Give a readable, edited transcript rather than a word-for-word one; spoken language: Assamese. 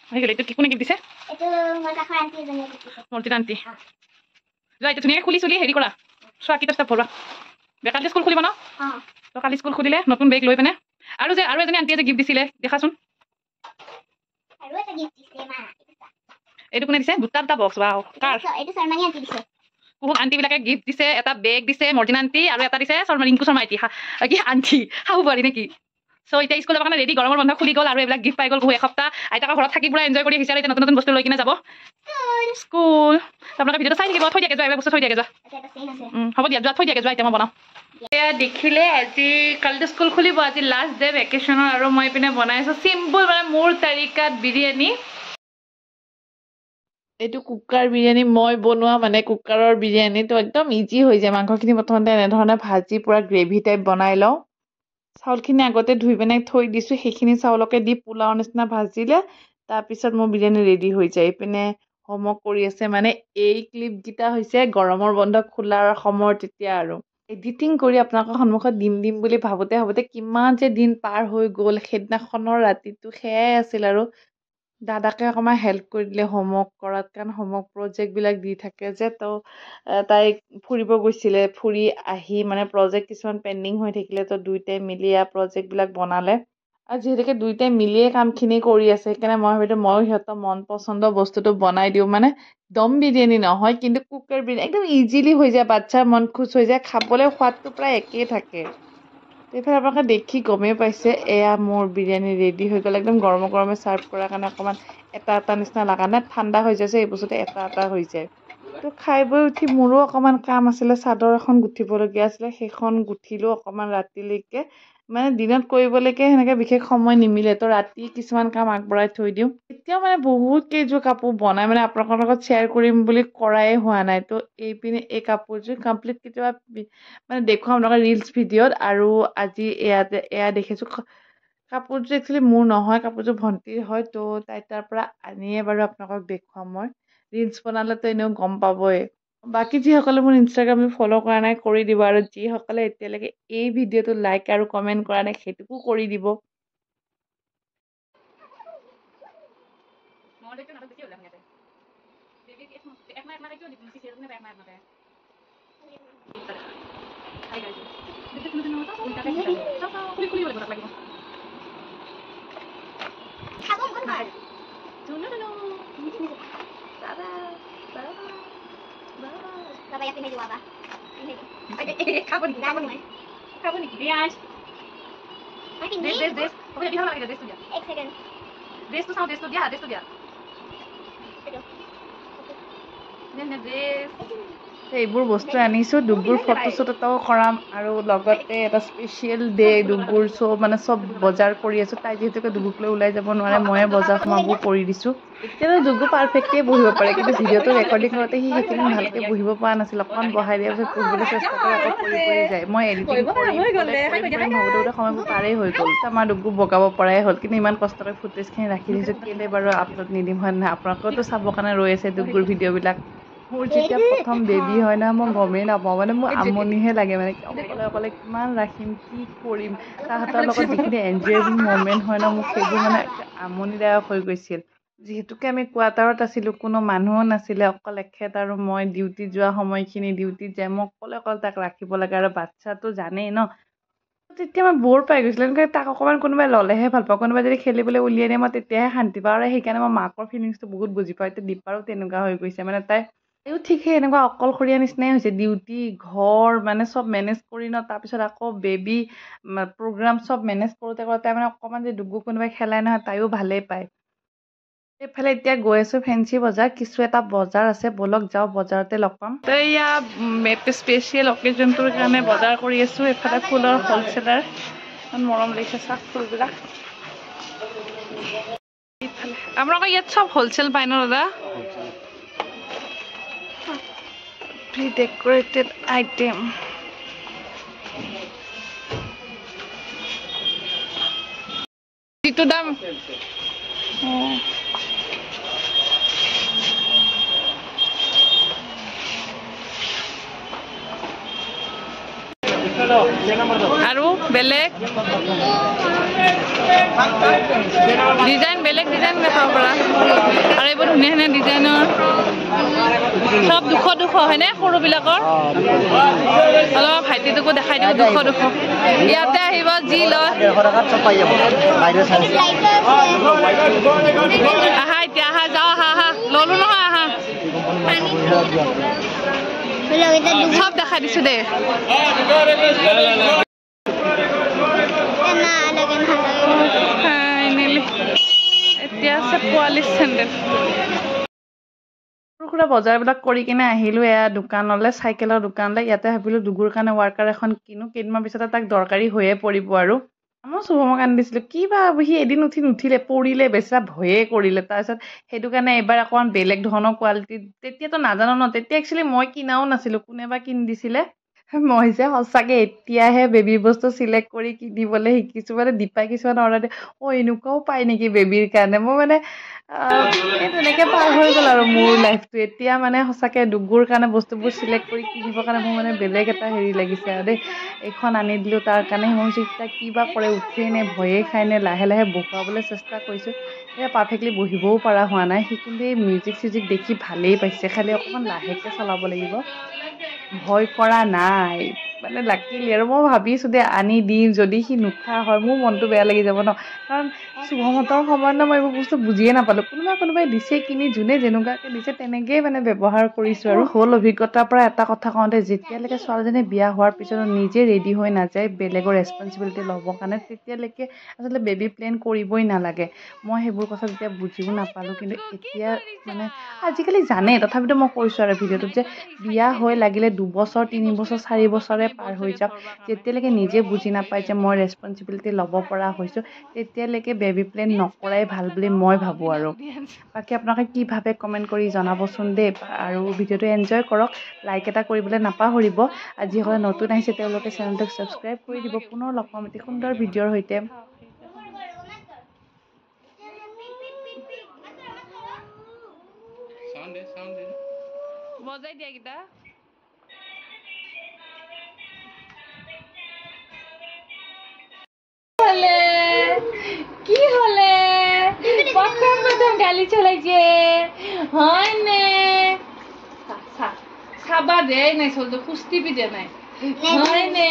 হৈ গ'ল। এইটো কি কোনে গিফ্ট দিছে? এইটো মোৰ কাষৰ আন্টি এজনীয়ে গিফ্ট দিছে। মৰ্জিনা আন্টি। যোৱা এইটো ধুনীয়াকৈ খুলি চুলি হেৰি কৰা। চোৱা কিটা ষ্টাফ ভৰোৱা। কালি স্কুল খুলিব ন? তো কালি স্কুল খুলিলে নতুন বেগ লৈ পিনে আৰু এজনী আন্টিয়ে যে গিফ্ট দিছিলে দেখাচোন। আৰু এটা গিফ্ট দিছে মা। এইটো কোনে দিছে? দুটা বক্স। ৱাও। কাৰ? এইটো শৰ্মানী আন্টি দিছে। বহুত আন্টি বিলাকে গিফ্ট দিছে। এটা বেগ দিছে মৰ্জিনা আন্টি আৰু এটা দিছে ৰিংকু শৰ্মা আন্টি। কি আন্টি শাহু বোৱাৰী নেকি? চ' এতিয়া স্কুল যাবৰ কাৰণে ৰেডি। গৰমৰ বন্ধ খুলি গ'ল আৰু এইবিলাক গিফ্ট পাই গ'ল। বহু এসপ্তাহ আইতাকৰ ঘৰত থাকি পুৰা এনজয় কৰি আহিছে আৰু এতিয়া নতুন বস্তু লৈ কিনে যাব স্কুল। আপোনালোকে ভিডিঅ'টো চাই থাকিব। থৈ দিয়াকে যোৱা এইবিলাক বস্তু থৈ দিয়াকে যোৱা। হ'ব দিয়া যোৱা থৈ দিয়াকে যোৱা এতিয়া মই বনাওঁ। এয়া দেখিলে আজি কালিতো স্কুল খুলিব। আজি লাষ্ট ডে ভেকেশ্যনৰ আৰু মই পিনে বনাই আছোঁ চিম্পুল মানে মোৰ তাৰিকাত বিৰিয়ানী। এইটো কুকাৰ বিৰিয়ানী মই বনোৱা মানে কুকাৰৰ বিৰিয়ানী। তো একদম ইজি হৈ যায়। মাংসখিনি প্ৰথমতে এনেধৰণে ভাজি পূৰা গ্ৰেভি টাইপ বনাই লওঁ। চাউলখিনি আগতে ধুই পিনে থৈ দিছোঁ। সেইখিনি চাউলকে দি পোলাও নিচিনা ভাজিলে তাৰপিছত মোৰ বিৰিয়ানী ৰেডি হৈ যায়। এইপিনে হোমৱৰ্ক কৰি আছে মানে এই ক্লিপকেইটা হৈছে গৰমৰ বন্ধ খোলাৰ সময়ত তেতিয়া আৰু এডিটিং কৰি আপোনালোকৰ সন্মুখত দিম বুলি ভাবোঁতে কিমান যে দিন পাৰ হৈ গ'ল। সেইদিনাখনৰ ৰাতিটো সেয়াই আছিল আৰু দাদাকে অকণমান হেল্প কৰি দিলে হোমৱৰ্ক কৰাত। কাৰণ হোমৱৰ্ক প্ৰজেক্টবিলাক দি থাকে যে তো তাই ফুৰিব গৈছিলে। ফুৰি আহি মানে প্ৰজেক্ট কিছুমান পেণ্ডিং হৈ থাকিলে তো দুয়োটাই মিলি প্ৰজেক্টবিলাক বনালে। আৰু যিহেতুকে দুয়োটাই মিলিয়ে কামখিনি কৰি আছে সেইকাৰণে মই ভাবিলোঁ ময়ো সিহঁতৰ মন পচন্দৰ বস্তুটো বনাই দিওঁ। মানে দম বিৰিয়ানী নহয় কিন্তু কুকাৰ বিৰিয়ানী একদম ইজিলি হৈ যায়। বাচ্ছাৰ মন খুচ হৈ যায়। খাবলৈ সোৱাদটো প্ৰায় একেই থাকে। এইফালে আপোনালোকে দেখি গমেই পাইছে এয়া মোৰ বিৰিয়ানী ৰেডি হৈ গ'ল। একদম গৰমে ছাৰ্ভ কৰাৰ কাৰণে অকণমান এটা নিচিনা লগা নাই। ঠাণ্ডা হৈ যাইছে এই বস্তুটো এটা হৈ যায়। তো খাই বৈ উঠি মোৰো অকণমান কাম আছিলে। চাদৰ এখন গুঠিবলগীয়া আছিলে। সেইখন গুঠিলোঁ অকণমান ৰাতিলৈকে। মানে দিনত কৰিবলৈকে সেনেকৈ বিশেষ সময় নিমিলে তো ৰাতি কিছুমান কাম আগবঢ়াই থৈ দিওঁ। এতিয়াও মানে বহুত কেইযোৰ কাপোৰ বনাই মানে আপোনালোকৰ লগত শ্বেয়াৰ কৰিম বুলি কৰাই হোৱা নাই। তো এইপিনে এই কাপোৰযোৰ কমপ্লিট কেতিয়াবা মানে দেখুৱাম আপোনালোকৰ ৰিলচ ভিডিঅ'ত। আৰু আজি এয়া দেখিছোঁ কাপোৰযোৰ একচুৱেলি মোৰ নহয়, কাপোৰযোৰ ভণ্টিৰ হয়। তো তাই তাৰ পৰা আনিয়ে বাৰু আপোনালোকক দেখুৱাম। মই ৰিলচ বনালেতো এনেও গম পাবই। বাকী যিসকলে মোৰ ইনষ্টাগ্ৰাম ফ'ল' কৰা নাই কৰি দিব। আৰু যিসকলে এতিয়ালৈকে এই ভিডিঅ'টো লাইক আৰু কমেণ্ট কৰা নাই সেইটোকো কৰি দিব। এইবোৰ বস্তু আনিছোঁ। ডুগুৰ ফটো চটোও কৰাম আৰু লগতে এটা স্পেচিয়েল ডে ডুগুৰ মানে চব বজাৰ কৰি আছোঁ। তাই যিহেতুকে ডুগুক লৈ ওলাই যাব নোৱাৰে ময়ে বজাৰ সমাবোৰ কৰি দিছোঁ। এতিয়াতো ডুগু পাৰফেক্টে বহিব পাৰে কিন্তু ভিডিঅ'টো ৰেকৰ্ডিং কৰোঁতে সি সেইকেইদিন ভালকৈ বহিব পৰা নাছিল। অকণমান বহাই দিয়াৰ পিছত বহিবলৈ চেষ্টা কৰি আকৌ পৰি যায়। মই এডিটিং কৰিম ভাবোঁতে সময়বোৰ পাৰেই হৈ গ'ল। আমাৰ ডুগু বগাব পৰাই হ'ল। কিন্তু ইমান কষ্ট কৰি ফুটেজখিনি ৰাখি দিছোঁ কেলৈ বাৰু আপলোড নিদিম হয় নহয়। আপোনালোকেওতো চাবৰ কাৰণে ৰৈ আছে ডুগুৰ ভিডিঅ'বিলাক। মোৰ যেতিয়া প্ৰথম বেবী হয় না মই গমেই নাপাওঁ। মানে মোৰ আমনিহে লাগে মানে অকলে কিমান ৰাখিম কি কৰিম। তাহাঁতৰ লগত যিখিনি এনজয়েবল মমেণ্ট হয় ন মোক সেইবোৰ মানে আমনিদায়ক হৈ গৈছিল। যিহেতুকে আমি কোৱাৰ্টাৰত আছিলোঁ কোনো মানুহো নাছিলে অকল এখেত আৰু মই ডিউটিত যোৱা সময়খিনি ডিউটিত যায় মই অকলে তাক ৰাখিব লাগে। আৰু বাচ্ছাটো জানেই ন। তেতিয়া মই ব'ৰ পাই গৈছিলোঁ। এনেকৈ তাক অকণমান কোনোবাই ল'লেহে ভাল পাওঁ। কোনোবাই যদি খেলিবলৈ উলিয়াই দিয়ে মই তেতিয়াহে শান্তি পাওঁ। আৰু সেইকাৰণে মই মাকৰ ফিলিংছটো বহুত বুজি পাওঁ। এতিয়া দীপাৰো তেনেকুৱা হৈ গৈছে। মানে তাইও ঠিক সেই এনেকুৱা অকলশৰীয়া নিচিনাই হৈছে। ডিউটি ঘৰ মানে চব মেনেজ কৰি ন তাৰপিছত আকৌ বেবী প্ৰগ্ৰাম চব মেনেজ কৰোঁতে মানে অকণমান যে ডুগু কোনোবাই খেলাই নহয় তাইও ভালেই পায়। এইফালে এতিয়া গৈ আছোঁ ফেঞ্চি বজাৰ। কিছু এটা বজাৰ আছে ব'লক যাওঁ বজাৰতে লগ পাম। তো এয়া স্পেচিয়েল অকেজনটোৰ কাৰণে বজাৰ কৰি আছোঁ। এইফালে ফুলৰ হ'লচেলাৰ ইমান মৰম লাগিছে চাওক ফুলবিলাক। আপোনালোকৰ ইয়াত চব হ'লচেল পায় ন দাদা? প্ৰি ডেকৰেটেড আইটেম যিটো দাম আৰু বেলেগ ডিজাইন বেলেগ ডিজাইন দেখাব পাৰা আৰু এইবোৰ ধুনীয়া ধুনীয়া ডিজাইনৰ সব 200 হয়নে সৰুবিলাকৰ অলপ ভাইটিটোকো দেখাই দিওঁ 200 ইয়াতে আহিব যি লয় আহা এতিয়া আহা যাওঁ আহা ললো নহয় আহা সব দেখাই দিছো দে এতিয়া আছে পোৱালিছ চেণ্ডেল সৰু বজাৰবিলাক কৰি কিনে আহিলোঁ এয়া দোকানলৈ চাইকেলৰ দোকানলৈ ইয়াতে ভাবিলোঁ দুগুৰ কাৰণে ৱাৰ্কাৰ এখন কিনো কেইদিনমান পিছতে তাক দৰকাৰী হৈয়ে পৰিব আৰু মই শুভমক আনি দিছিলোঁ কিবা সি এদিন নুঠিলে পৰিলে বেচেৰা ভয়ে কৰিলে তাৰপিছত সেইটো কাৰণে এইবাৰ অকণমান বেলেগ ধৰণৰ কোৱালিটি তেতিয়াতো নাজানো ন তেতিয়া একচুৱেলি মই কিনাও নাছিলোঁ কোনেবা কিনি দিছিলে মই যে সঁচাকৈ এতিয়াহে বেবী বস্তু চিলেক্ট কৰি কিনিবলৈ শিকিছোঁ মানে দীপাই কিছুমান অৰ্ডাৰ দিয়ে এনেকুৱাও পায় নেকি বেবীৰ কাৰণে মই মানে তেনেকৈ পাৰ হৈ গ'ল আৰু মোৰ লাইফটো এতিয়া মানে সঁচাকৈ দুগুৰ কাৰণে বস্তুবোৰ চিলেক্ট কৰি কিনিবৰ কাৰণে মোৰ মানে বেলেগ এটা হেৰি লাগিছে আৰু দেই এইখন আনি দিলোঁ তাৰ কাৰণে মই ভাবিছোঁ এতিয়া কিবা কৰে উঠেই নে ভয়ে খায় নে লাহে লাহে বহুৱাবলৈ চেষ্টা কৰিছোঁ এতিয়া পাৰফেক্টলি বহিবও পৰা হোৱা নাই সি কিন্তু এই মিউজিক চিউজিক দেখি ভালেই পাইছে খালি অকণমান লাহেকৈ চলাব লাগিব ভয় কৰা নাই মানে লাকিলি আৰু মই ভাবিছোঁ দে আনি দিম যদি সি নুঠা হয় মোৰ মনটো বেয়া লাগি যাব ন কাৰণ শুভমতৰ সময়ত মই এইবোৰ বস্তু বুজিয়ে নাপালোঁ কোনোবাই দিছে কিনি যোনে যেনেকুৱাকৈ দিছে তেনেকৈয়ে মানে ব্যৱহাৰ কৰিছোঁ আৰু হ'ল অভিজ্ঞতাৰ পৰা এটা কথা কওঁতে যেতিয়ালৈকে ছোৱালীজনী বিয়া হোৱাৰ পিছত নিজে ৰেডি হৈ নাযায় বেলেগৰ ৰেচপনচিবিলিটি ল'বৰ কাৰণে তেতিয়ালৈকে আচলতে বেবী প্লেন কৰিবই নালাগে মই সেইবোৰ কথা তেতিয়া বুজিও নাপালোঁ কিন্তু এতিয়া মানে আজিকালি জানে তথাপিতো মই কৈছোঁ আৰু ভিডিঅ'টোত যে বিয়া হৈ লাগিলে 2 বছৰ 3 বছৰ 4 বছৰে পাৰ হৈ যাওক যেতিয়ালৈকে নিজে বুজি নাপায় যে মই ৰেচপনচিবিলিটি ল'ব পৰা হৈছোঁ তেতিয়ালৈকে বেবী প্লেন নকৰাই ভাল বুলি মই ভাবোঁ আৰু বাকী আপোনালোকে কি ভাবে কমেণ্ট কৰি জনাবচোন দেই আৰু ভিডিঅ'টো এনজয় কৰক লাইক এটা কৰিবলৈ নাপাহৰিব আৰু যিসকলে নতুন আহিছে তেওঁলোকে চেনেলটোক ছাবস্ক্ৰাইব কৰি দিব পুনৰ লগ পাম এটি সুন্দৰ ভিডিঅ'ৰ সৈতে বজাই দিয়া গীতা কি হলে প্রথম গালি চলাইছে হয় নে খাবা দেয় নাই চলতো কুস্তি পিজে নাই হয় নে